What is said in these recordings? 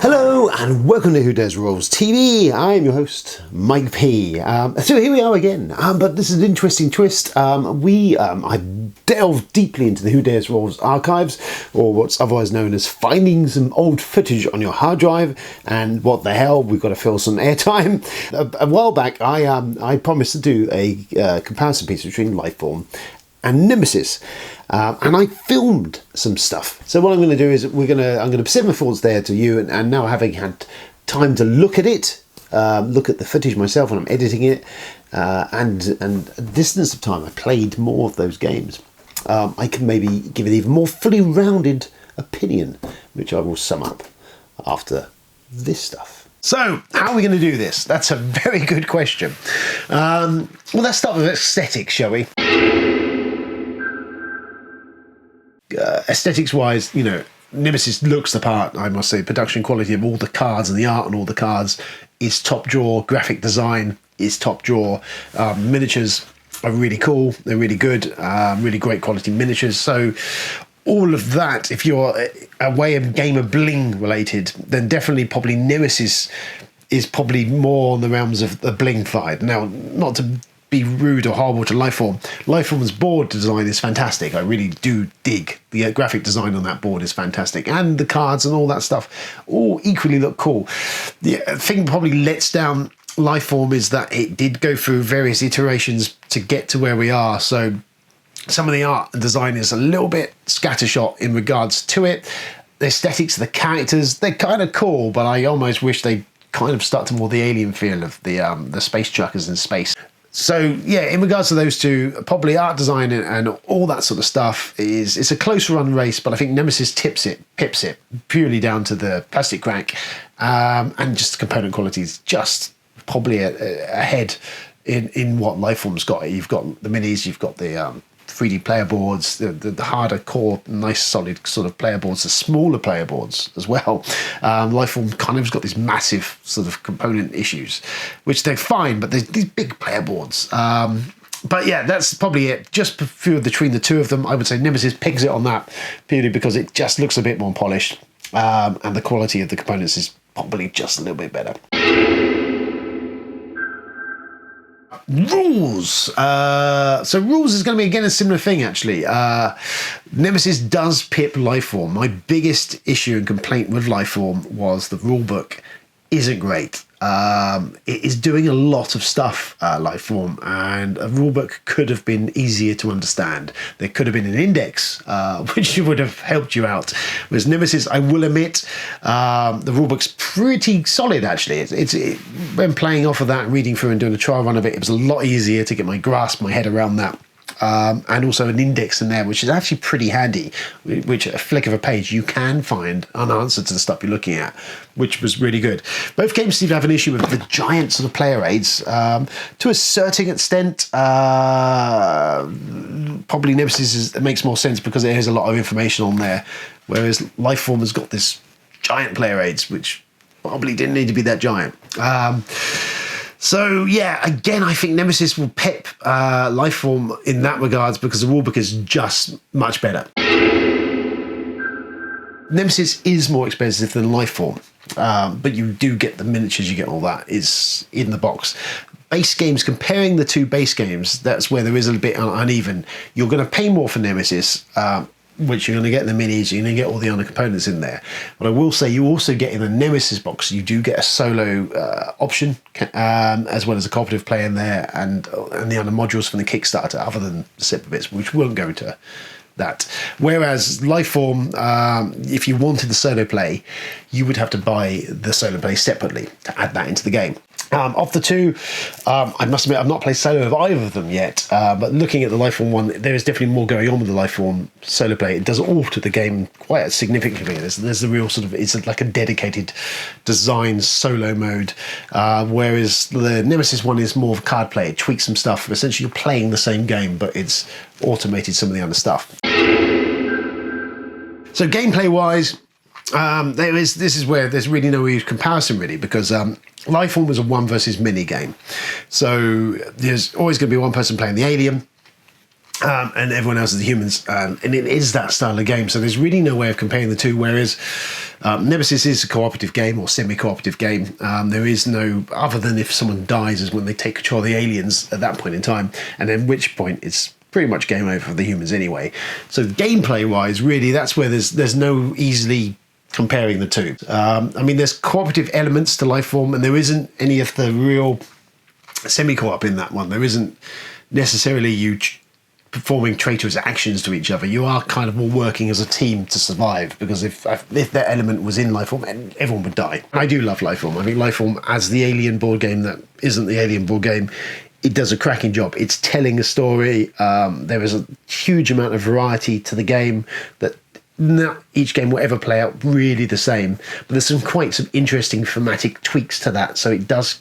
Hello and welcome to Who Dares Rolls TV. I'm your host, Mike P. So here we are again, but this is an interesting twist. I delved deeply into the Who Dares Rolls archives, or what's otherwise known as finding some old footage on your hard drive, and what the hell, we've got to fill some airtime. A while back, I promised to do a comparison piece between Lifeform and Nemesis. And I filmed some stuff. So what I'm going to do is I'm going to present my thoughts there to you, and now having had time to look at it, look at the footage myself when I'm editing it, and a distance of time I played more of those games, I can maybe give an even more fully rounded opinion, which I will sum up after this stuff. So, how are we going to do this? That's a very good question. Well, let's start with aesthetics, shall we? Aesthetics wise, you know, Nemesis looks the part, I must say. Production quality of all the cards and the art on all the cards is top drawer. Graphic design is top drawer. Miniatures are really cool. They're really good. Really great quality miniatures. So all of that, if you're a way of gamer bling related, then definitely probably Nemesis is probably more on the realms of the bling side. Now, not to be rude or horrible to Lifeform. Lifeform's board design is fantastic. I really do dig the graphic design on that board is fantastic, and the cards and all that stuff all equally look cool. The thing probably lets down Lifeform is that it did go through various iterations to get to where we are. So some of the art and design is a little bit scattershot in regards to it. The aesthetics of the characters, they're kind of cool, but I almost wish they kind of stuck to more the alien feel of the space truckers in space. So yeah, in regards to those two, probably art design and all that sort of stuff it's a close run race, but I think Nemesis pips it purely down to the plastic crank, and just the component quality is just probably ahead in what Lifeform's got. You've got the minis, you've got the 3D player boards, the harder core, nice solid sort of player boards, the smaller player boards as well. Lifeform kind of has got these massive sort of component issues, which they're fine, but there's these big player boards. But yeah, that's probably it. Just between the two of them, I would say Nemesis pigs it on that purely because it just looks a bit more polished, and the quality of the components is probably just a little bit better. Rules. So rules is going to be again a similar thing actually. Nemesis does pip Lifeform. My biggest issue and complaint with Lifeform was the rulebook isn't great. It is doing a lot of stuff, Lifeform, and a rulebook could have been easier to understand. There could have been an index, which would have helped you out. Whereas Nemesis, I will admit, the rulebook's pretty solid, actually. When playing off of that, reading through and doing a trial run of it, it was a lot easier to get my head around that. And also an index in there, which is actually pretty handy, which at a flick of a page you can find an answer to the stuff you're looking at, which was really good. Both games seem to have an issue with the giant sort of player aids. To a certain extent, probably Nemesis makes more sense because it has a lot of information on there, whereas Lifeform has got this giant player aids, which probably didn't need to be that giant. So yeah, again, I think Nemesis will pip Lifeform in that regards because the rulebook is just much better. Nemesis is more expensive than Lifeform, but you do get the miniatures, you get all that is in the box. Base games, comparing the two base games, that's where there is a bit uneven. You're going to pay more for Nemesis, which you're going to get in the minis, you're going to get all the other components in there. But I will say you also get in the Nemesis box, you do get a solo option, as well as a cooperative play in there, and the other modules from the Kickstarter, other than the separate bits, which won't go into that. Whereas Lifeform, if you wanted the solo play, you would have to buy the solo play separately to add that into the game. Of the two, I must admit I've not played solo of either of them yet, but looking at the Lifeform one, there is definitely more going on with the Lifeform solo play. It does alter the game quite significantly. There's a real sort of, it's like a dedicated design solo mode, whereas the Nemesis one is more of a card play. It tweaks some stuff. Essentially, you're playing the same game, but it's automated some of the other stuff. So gameplay-wise, this is where there's really no comparison really, because Lifeform was a 1 versus many game. So there's always going to be one person playing the alien, and everyone else is the humans, and it is that style of game. So there's really no way of comparing the two. Whereas Nemesis is a cooperative game or semi-cooperative game. There is no, other than if someone dies, is when they take control of the aliens at that point in time, and at which point it's pretty much game over for the humans anyway. So gameplay-wise, really, that's where there's no easily comparing the two. I mean, there's cooperative elements to Lifeform, and there isn't any of the real semi-co-op in that one. There isn't necessarily you performing traitorous actions to each other. You are kind of all working as a team to survive, because if that element was in Lifeform, everyone would die. I do love Lifeform. I think Lifeform, as the Alien board game that isn't the Alien board game, it does a cracking job. It's telling a story. There is a huge amount of variety to the game that not each game will ever play out really the same, but there's some interesting thematic tweaks to that, so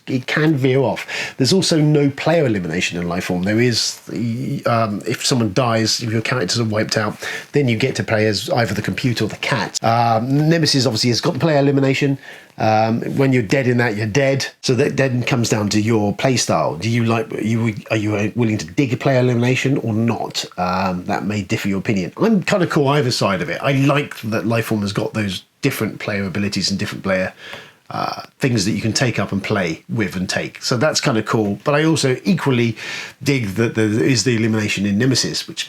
it can veer off. There's also no player elimination in Lifeform. There is, if someone dies, if your characters are wiped out, then you get to play as either the computer or the cat. Nemesis obviously has got the player elimination. When you're dead in that, you're dead. So that then comes down to your play style. Are you willing to dig a player elimination or not? That may differ your opinion. I'm kind of cool either side of it. I like that Lifeform has got those different player abilities and different player things that you can take up and play with and take. So that's kind of cool. But I also equally dig that there is the elimination in Nemesis, which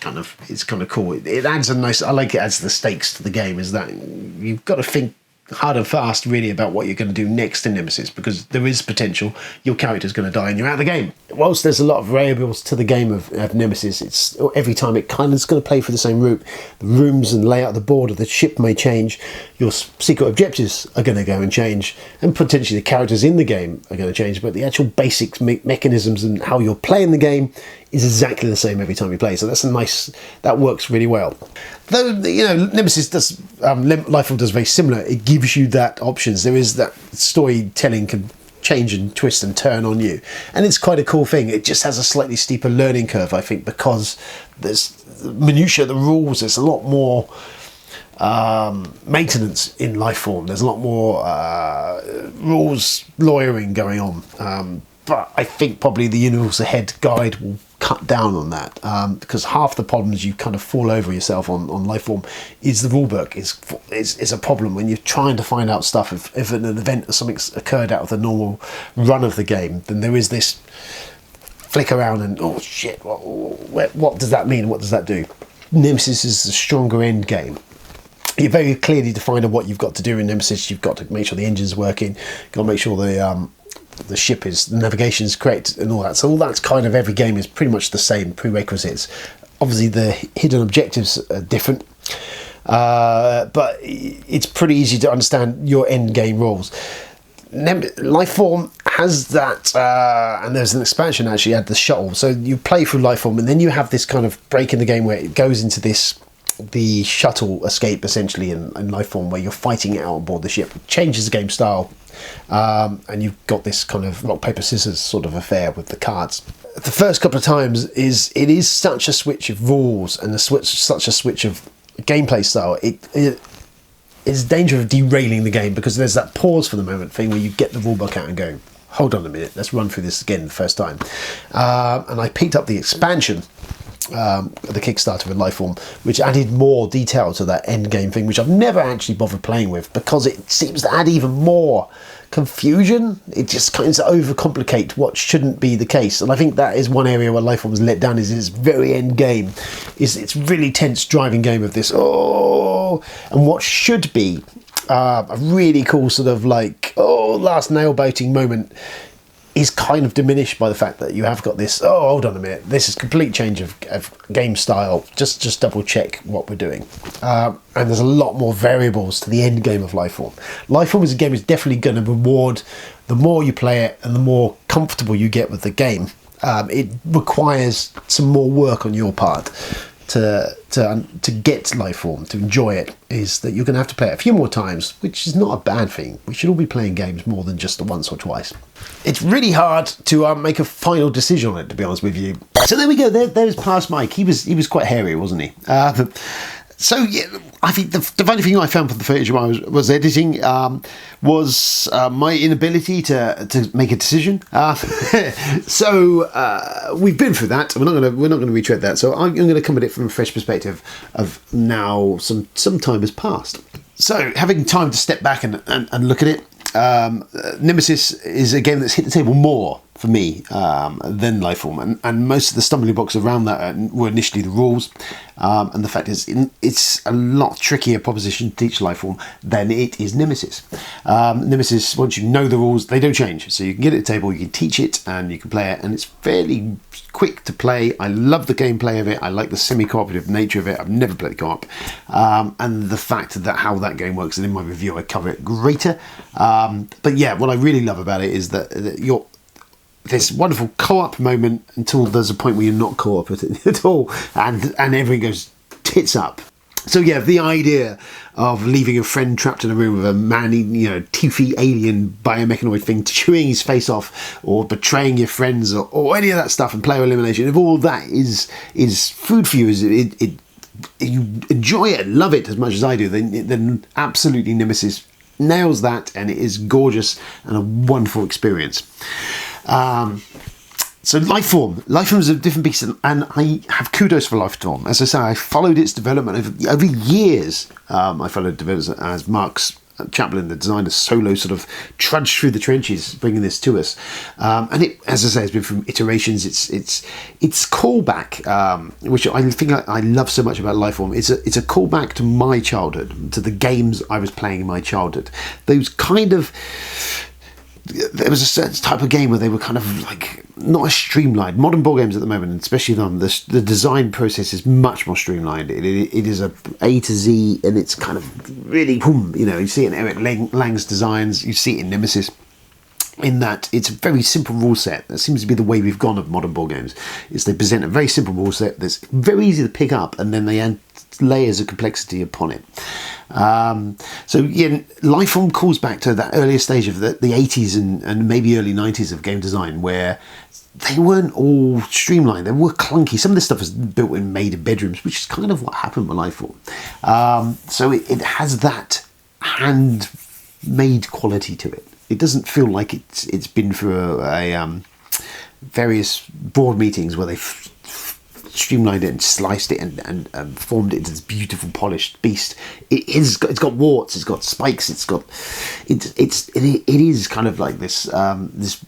is kind of cool. It adds I like it adds the stakes to the game, is that you've got to think hard and fast really about what you're going to do next in Nemesis, because there is potential your character's going to die and you're out of the game. Whilst there's a lot of variables to the game of Nemesis, it's every time it kind of is going to play for the same route. The rooms and layout of the board of the ship may change, your secret objectives are going to go and change, and potentially the characters in the game are going to change, but the actual basic mechanisms and how you're playing the game is exactly the same every time you play. So that works really well. Though, Nemesis does, Lifeform does very similar. It gives you that options. There is that storytelling can change and twist and turn on you. And it's quite a cool thing. It just has a slightly steeper learning curve, I think, because there's minutiae, the rules, there's a lot more maintenance in Lifeform. There's a lot more rules lawyering going on. But I think probably the Universal Head guide will cut down on that, because half the problems you kind of fall over yourself on Lifeform is the rulebook is a problem when you're trying to find out stuff. If an event or something's occurred out of the normal run of the game, then there is this flick around and, oh shit, what does that mean? What does that do? Nemesis is a stronger end game. You're very clearly defined on what you've got to do in Nemesis. You've got to make sure the engine's working, you've got to make sure the ship is, the navigation is correct and all that. So all that's kind of, every game is pretty much the same prerequisites. Obviously the hidden objectives are different, but it's pretty easy to understand your end game rules. Lifeform has that, and there's an expansion actually at the shuttle. So you play through Lifeform, and then you have this kind of break in the game where it goes into the shuttle escape essentially in Lifeform, where you're fighting it out on board the ship. It changes the game style, and you've got this kind of rock paper scissors sort of affair with the cards. The first couple of times it is such a switch of rules and such a switch of gameplay style. It is danger of derailing the game, because there's that pause for the moment thing where you get the rulebook out and go, hold on a minute, let's run through this again the first time. And I picked up the expansion, the Kickstarter with Lifeform, which added more detail to that end game thing, which I've never actually bothered playing with, because it seems to add even more confusion. It just kind of overcomplicate what shouldn't be the case, and I think that is one area where Lifeform was let down, is its very end game. It's really tense driving game of this, and what should be a really cool sort of like last nail biting moment is kind of diminished by the fact that you have got this, hold on a minute, this is complete change of game style, just double check what we're doing. And there's a lot more variables to the end game of Lifeform. Lifeform as a game is definitely going to reward the more you play it and the more comfortable you get with the game. It requires some more work on your part to get Lifeform, to enjoy it, is that you're going to have to play it a few more times, which is not a bad thing. We should all be playing games more than just the once or twice. It's really hard to make a final decision on it, to be honest with you. So there we go. There's past Mike. He was quite hairy, wasn't he? So yeah, I think the funny thing I found from the footage while I was editing was my inability to make a decision. So we've been through that. We're not going to retread that. So I'm going to come at it from a fresh perspective of now some time has passed. So having time to step back and look at it, Nemesis is a game that's hit the table more for me than Lifeform, and most of the stumbling blocks around that were initially the rules, and the fact is it's a lot trickier proposition to teach Lifeform than it is Nemesis. Nemesis, once you know the rules, they don't change, so you can get it at the table, you can teach it, and you can play it, and it's fairly quick to play. I love the gameplay of it. I like the semi-cooperative nature of it. I've never played co-op, and the fact that how that game works, and in my review I cover it greater. But yeah, what I really love about it is that you're this wonderful co-op moment until there's a point where you're not co-operating at all, and everything goes tits up. So yeah, the idea of leaving a friend trapped in a room with a man-eating, toothy alien biomechanoid thing chewing his face off, or betraying your friends, or any of that stuff, and player elimination, if all that is food for you, you enjoy it and love it as much as I do, then absolutely Nemesis nails that, and it is gorgeous and a wonderful experience. So Lifeform is a different beast, and I have kudos for Lifeform. As I say, I followed its development over years. I followed developers as Mark's Chaplin, the designer, solo sort of trudged through the trenches, bringing this to us. And it, as I say, has been from iterations. It's callback, which I think I love so much about Lifeform. It's a callback to my childhood, to the games I was playing in my childhood. Those kind of. There was a certain type of game where they were kind of like not as streamlined. Modern board games at the moment, and especially them, the design process is much more streamlined. It is A to Z, and it's kind of really boom. You see it in Eric Lang's designs. You see it in Nemesis. In that it's a very simple rule set. That seems to be the way we've gone of modern board games. Is they present a very simple rule set that's very easy to pick up, and then they add layers of complexity upon it. So yeah, Lifeform calls back to that earlier stage of the 80s and maybe early 90s of game design, where they weren't all streamlined. They were clunky. Some of this stuff was built and made in bedrooms, which is kind of what happened with Lifeform. So it has that handmade quality to it. It doesn't feel like it's been through a various board meetings where they've streamlined it and sliced it and formed it into this beautiful polished beast. It's got warts, it's got spikes, it is kind of like this this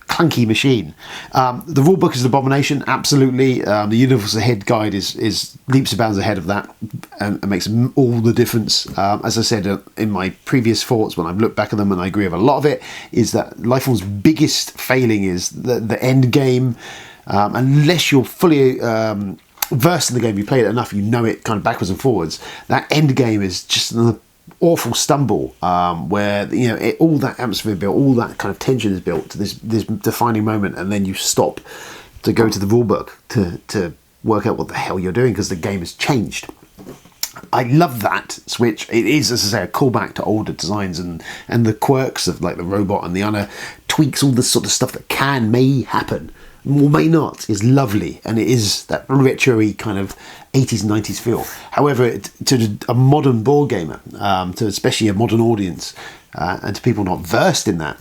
clunky machine. The rule book is an abomination, absolutely. The Universal Head Guide is leaps and bounds ahead of that, and makes all the difference. As I said in my previous thoughts, when I've looked back at them, and I agree with a lot of it, is that Lifeform's biggest failing is the end game. Unless you're fully versed in the game, you played it enough, you know it kind of backwards and forwards, that end game is just an awful stumble, where all that atmosphere built, all that kind of tension is built to this defining moment, and then you stop to go to the rule book to work out what the hell you're doing because the game has changed. I love that switch. It is, as I say, a callback to older designs and the quirks of like the robot and the other tweaks, all this sort of stuff that may happen or may not, is lovely, and it is that retro-y kind of 80s 90s feel. However, to a modern board gamer, to especially a modern audience, and to people not versed in that,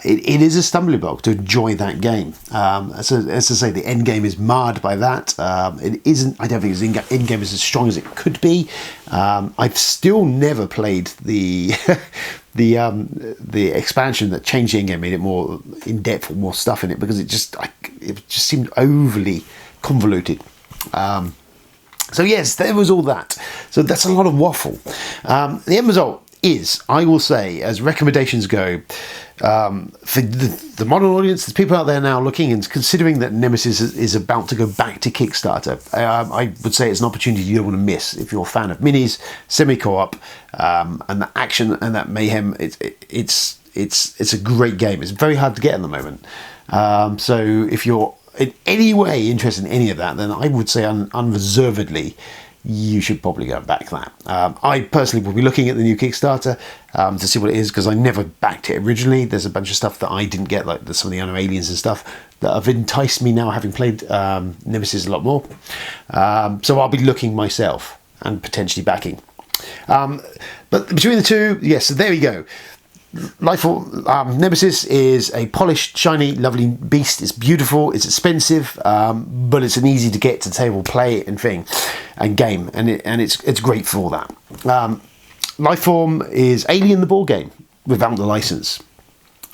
it is a stumbling block to enjoy that game. As I say, the end game is marred by that. It isn't. I don't think its end game is as strong as it could be. I've still never played the the expansion that changed the end game, made it more in depth, more stuff in it, because it just seemed overly convoluted. So yes, there was all that. So that's a lot of waffle. The end result is, I will say, as recommendations go, for the modern audience, there's people out there now looking and considering that Nemesis is about to go back to Kickstarter. I would say it's an opportunity you don't want to miss if you're a fan of minis, semi-co-op, and the action and that mayhem. It's a great game. It's very hard to get at the moment. So if you're in any way interested in any of that, then I would say unreservedly you should probably go and back that. I personally will be looking at the new Kickstarter to see what it is, because I never backed it originally. There's a bunch of stuff that I didn't get, like some of the other aliens and stuff, that have enticed me now, having played Nemesis a lot more. So I'll be looking myself. and potentially backing. But between the two, yes, so there we go. Lifeform Nemesis is a polished, shiny, lovely beast. It's beautiful, it's expensive, but it's an easy to get to table play and thing and game, and it's great for all that. Lifeform is Alien the board game without the license.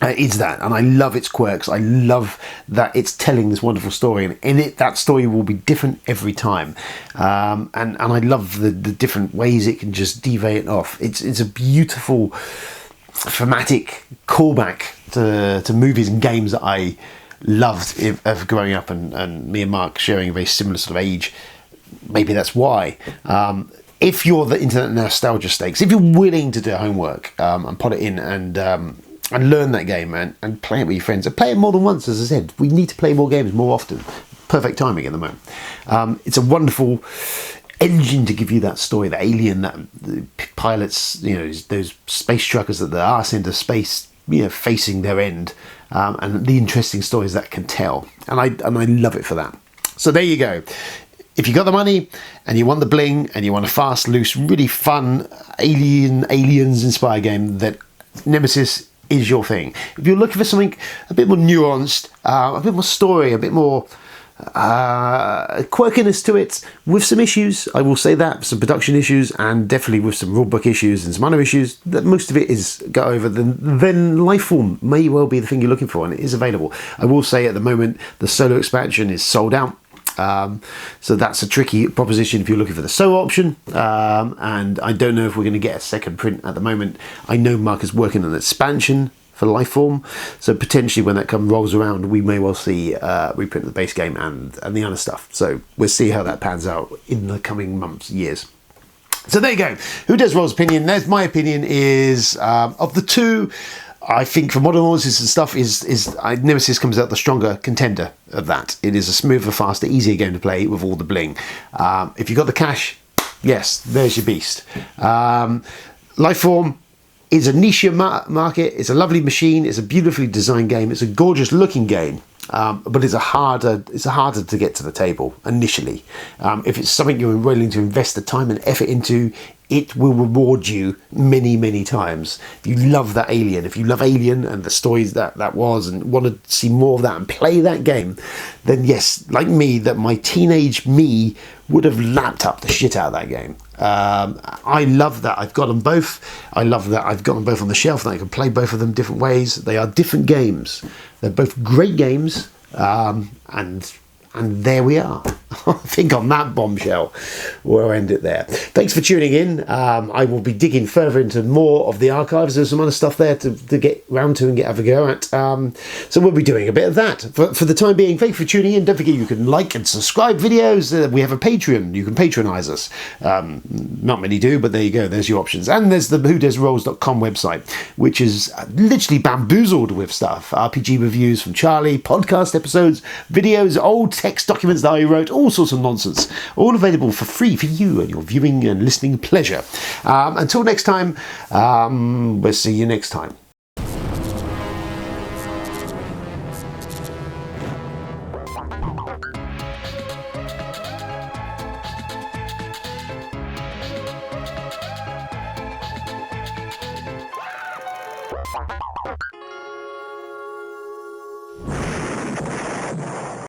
It's that, and I love its quirks. I love that it's telling this wonderful story, and in it, that story will be different every time. And I love the different ways it can just deviate off. It's a beautiful thematic callback to movies and games that I loved of growing up, and me and Mark sharing a very similar sort of age. Maybe that's why. If you're into the nostalgia stakes, if you're willing to do homework and put it in and learn that game and play it with your friends, and play it more than once, as I said, we need to play more games more often. Perfect timing at the moment. It's a wonderful engine to give you that story, the alien, that the pilots, those space truckers that are into space, facing their end, and the interesting stories that can tell. And I love it for that. So there you go. If you got the money and you want the bling and you want a fast, loose, really fun aliens inspired game, then Nemesis is your thing. If you're looking for something a bit more nuanced, a bit more story, a bit more quirkiness to it, with some issues, I will say that, some production issues, and definitely with some rulebook issues and some other issues, that most of it is got over, then Lifeform may well be the thing you're looking for, and it is available. I will say at the moment the solo expansion is sold out. So that's a tricky proposition if you're looking for the solo option, and I don't know if we're going to get a second print at the moment. I know Mark is working on an expansion for Lifeform, so potentially when that rolls around, we may well see reprint of the base game and the other stuff. So we'll see how that pans out in the coming months, years. So there you go. Who does Roll's opinion? There's my opinion is, of the two, I think for modern audiences and stuff, Nemesis comes out the stronger contender of that. It is a smoother, faster, easier game to play with all the bling. If you got the cash, yes, there's your beast. Lifeform is a niche market. It's a lovely machine. It's a beautifully designed game. It's a gorgeous looking game. But it's harder to get to the table initially. If it's something you're willing to invest the time and effort into, it will reward you many, many times. If you love that Alien, if you love Alien and the stories that was, and want to see more of that and play that game, then yes, like me, that my teenage me would have lapped up the shit out of that game. I love that I've got them both. I love that I've got them both on the shelf and I can play both of them different ways. They are different games. They're both great games, and there we are. I think on that bombshell, we'll end it there. Thanks for tuning in. I will be digging further into more of the archives. There's some other stuff there to get round to and have a go at. So we'll be doing a bit of that. For the time being, thank you for tuning in. Don't forget you can like and subscribe videos. We have a Patreon. You can patronise us. Not many do, but there you go. There's your options. And there's the whodesrolls.com website, which is literally bamboozled with stuff. RPG reviews from Charlie, podcast episodes, videos, old text documents that I wrote, all sorts of nonsense, all available for free for you and your viewing and listening pleasure. Until next time, we'll see you next time.